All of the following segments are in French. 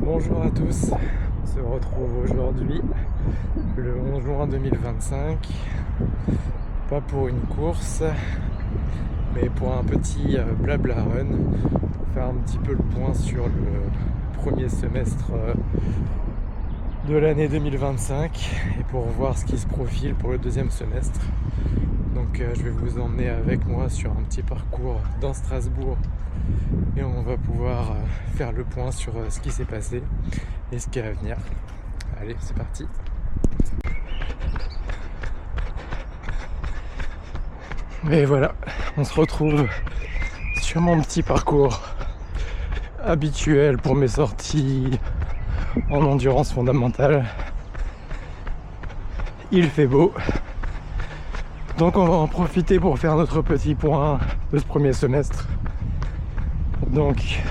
Bonjour à tous, on se retrouve aujourd'hui le 11 juin 2025, pas pour une course, mais pour un petit blabla run, pour faire un petit peu le point sur le premier semestre de l'année 2025 et pour voir ce qui se profile pour le deuxième semestre. Donc je vais vous emmener avec moi sur un petit parcours dans Strasbourg et on va pouvoir faire le point sur ce qui s'est passé et ce qui est à venir. Allez, c'est parti. Et voilà, on se retrouve sur mon petit parcours habituel pour mes sorties en endurance fondamentale. Il fait beau, donc on va en profiter pour faire notre petit point de ce premier semestre. Donc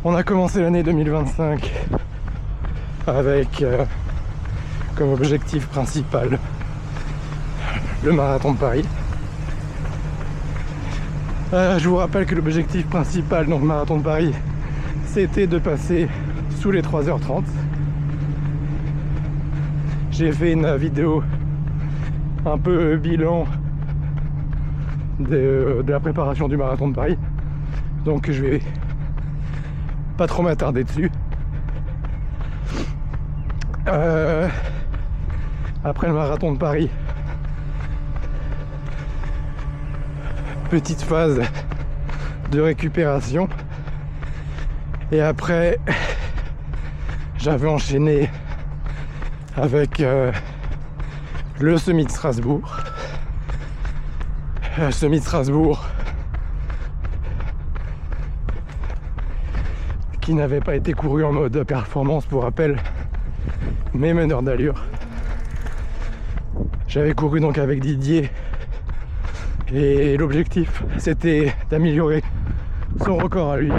on a commencé l'année 2025 avec comme objectif principal le marathon de Paris. Je vous rappelle que l'objectif principal, donc marathon de Paris, c'était de passer sous les 3h30. J'ai fait une vidéo un peu bilan de la préparation du marathon de Paris, donc je vais pas trop m'attarder dessus. Après le marathon de Paris, petite phase de récupération, et après j'avais enchaîné avec le semi de Strasbourg. Semi de Strasbourg qui n'avait pas été couru en mode performance, pour rappel, mais meneur d'allure. J'avais couru donc avec Didier et l'objectif c'était d'améliorer son record à lui.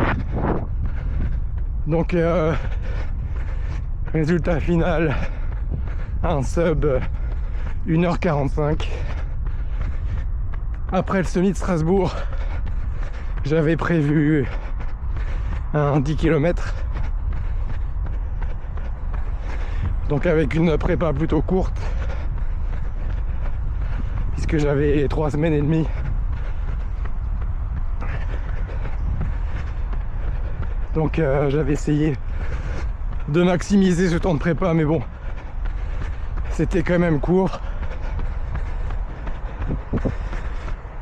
Donc résultat final, un sub 1h45. Après le semi de Strasbourg, j'avais prévu un 10 km, donc avec une prépa plutôt courte, puisque j'avais 3 semaines et demie. Donc j'avais essayé de maximiser ce temps de prépa, mais bon, c'était quand même court.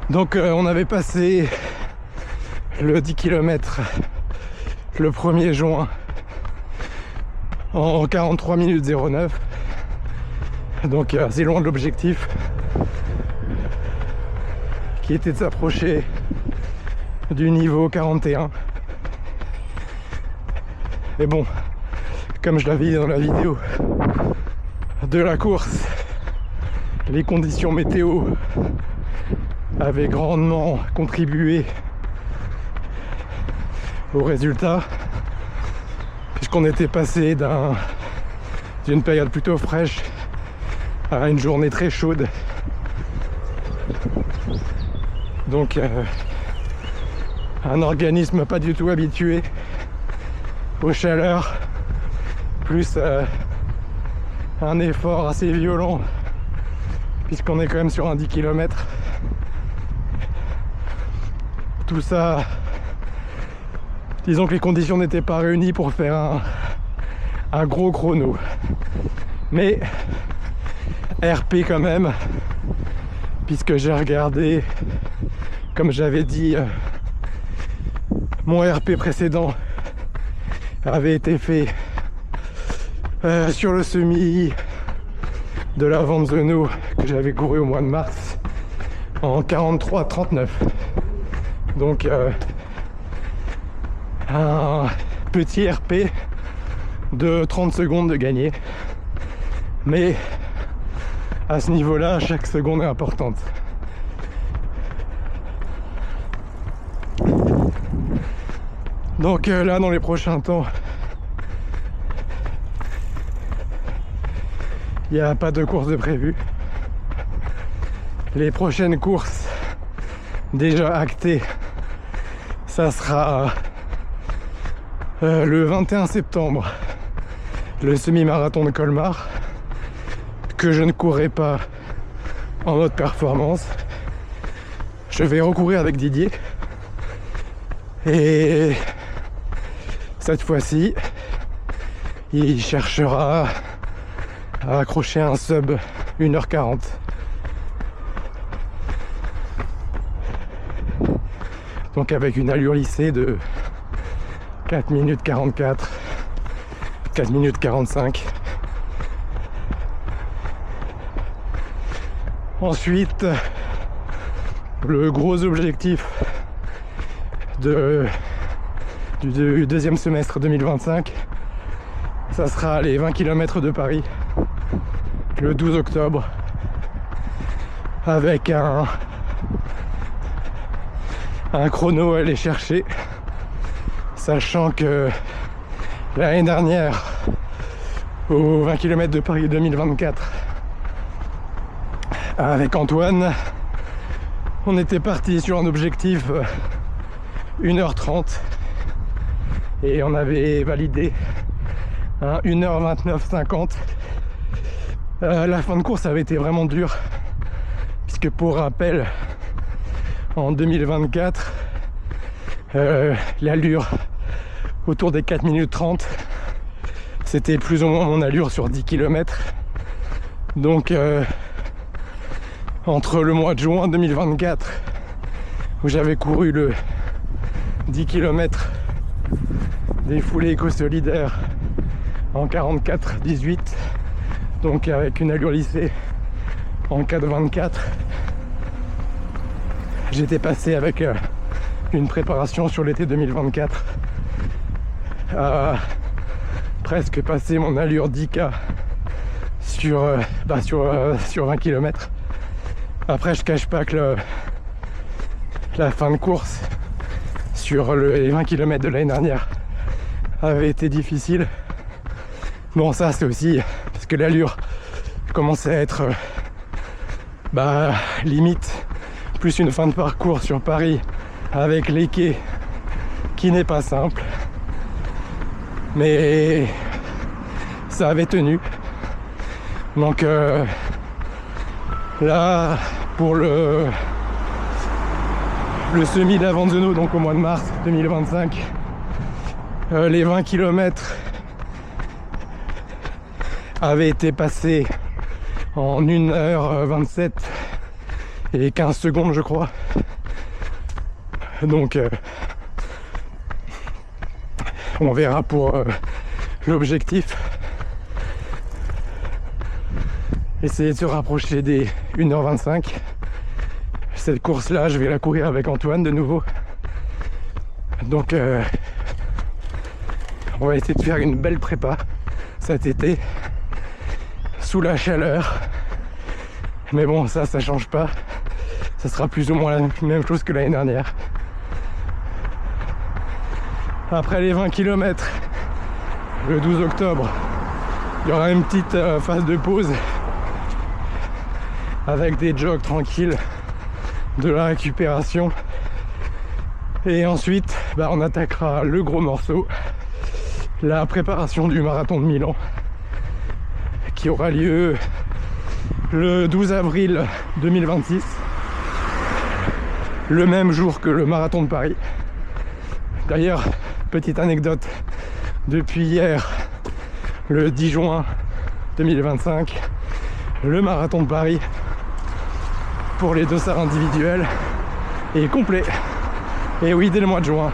Donc on avait passé le 10 km le 1er juin en 43 minutes 09. Donc assez loin de l'objectif qui était de s'approcher du niveau 41. Mais bon, comme je l'avais dit dans la vidéo de la course, les conditions météo avaient grandement contribué au résultat, puisqu'on était passé d'une période plutôt fraîche à une journée très chaude. Donc un organisme pas du tout habitué aux chaleurs, plus un effort assez violent, puisqu'on est quand même sur un 10 km. Tout ça, disons que les conditions n'étaient pas réunies pour faire un gros chrono. Mais RP quand même, puisque j'ai regardé, comme j'avais dit, mon RP précédent avait été fait sur le semi de la Vanzeno que j'avais couru au mois de mars en 43-39. Donc un petit RP de 30 secondes de gagné, mais à ce niveau là chaque seconde est importante. Donc là dans les prochains temps il n'y a pas de course de prévu. Les prochaines courses déjà actées, ça sera le 21 septembre, le semi-marathon de Colmar, que je ne courrai pas en haute performance. Je vais recourir avec Didier. Et cette fois-ci, il cherchera à accrocher un sub 1h40. Donc avec une allure lissée de 4 minutes 44, 4 minutes 45. Ensuite, le gros objectif du deuxième semestre 2025, ça sera les 20 km de Paris le 12 octobre avec un chrono à aller chercher, sachant que l'année dernière aux 20 km de Paris 2024 avec Antoine, on était parti sur un objectif 1h30 et on avait validé un 1h29,50. La fin de course avait été vraiment dure puisque, pour rappel, en 2024 l'allure autour des 4 minutes 30, c'était plus ou moins mon allure sur 10 km. Donc entre le mois de juin 2024 où j'avais couru le 10 km défoulé éco-solidaire en 44-18, donc avec une allure lissée en 4-24, j'étais passé avec une préparation sur l'été 2024 à presque passer mon allure 10K sur 20 km. Après, je cache pas que la fin de course sur les 20 km de l'année dernière avait été difficile. Bon, ça c'est aussi parce que l'allure commençait à être limite, plus une fin de parcours sur Paris avec les quais qui n'est pas simple, mais ça avait tenu. Donc là, pour le semi d'Avanzeno, donc au mois de mars 2025, les 20 km avaient été passés en 1h27 et 15 secondes, je crois. Donc on verra pour l'objectif. Essayer de se rapprocher des 1h25. Cette course là, je vais la courir avec Antoine de nouveau. Donc on va essayer de faire une belle prépa cet été sous la chaleur. Mais bon, ça change pas. Ça sera plus ou moins la même chose que l'année dernière. Après les 20 km, le 12 octobre, il y aura une petite phase de pause avec des jogs tranquilles, de la récupération, et ensuite on attaquera le gros morceau, la préparation du marathon de Milan, qui aura lieu le 12 avril 2026, le même jour que le marathon de Paris. D'ailleurs, petite anecdote, depuis hier, le 10 juin 2025, le marathon de Paris pour les dossards individuels est complet. Et oui, dès le mois de juin,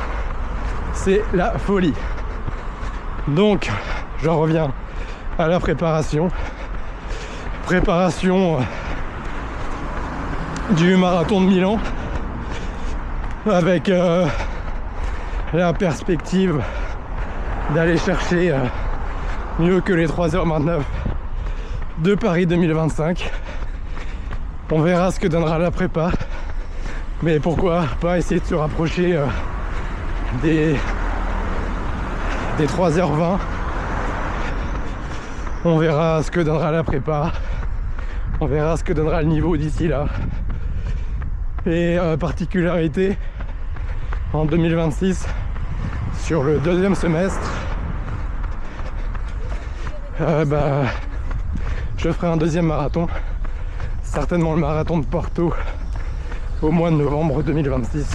c'est la folie. Donc j'en reviens à la préparation du marathon de Milan, avec la perspective d'aller chercher mieux que les 3h29 de Paris 2025. On verra ce que donnera la prépa, mais pourquoi pas essayer de se rapprocher des 3h20. On verra ce que donnera la prépa, on verra ce que donnera le niveau d'ici là. Et particularité en 2026, sur le deuxième semestre, je ferai un deuxième marathon, certainement le marathon de Porto au mois de novembre 2026.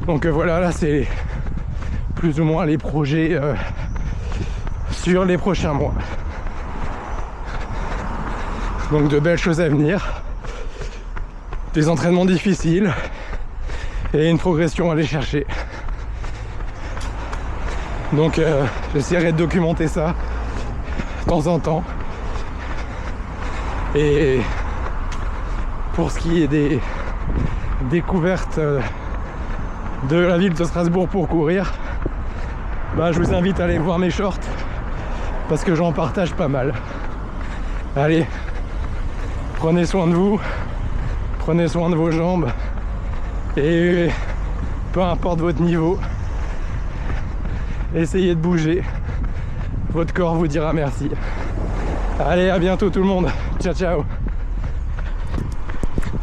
Donc voilà, là c'est plus ou moins les projets sur les prochains mois. Donc de belles choses à venir, des entraînements difficiles et une progression à aller chercher. Donc j'essaierai de documenter ça de temps en temps. Et pour ce qui est des découvertes de la ville de Strasbourg pour courir, je vous invite à aller voir mes shorts parce que j'en partage pas mal. Allez, prenez soin de vous, prenez soin de vos jambes et peu importe votre niveau, essayez de bouger, votre corps vous dira merci. Allez, à bientôt tout le monde, ciao ciao.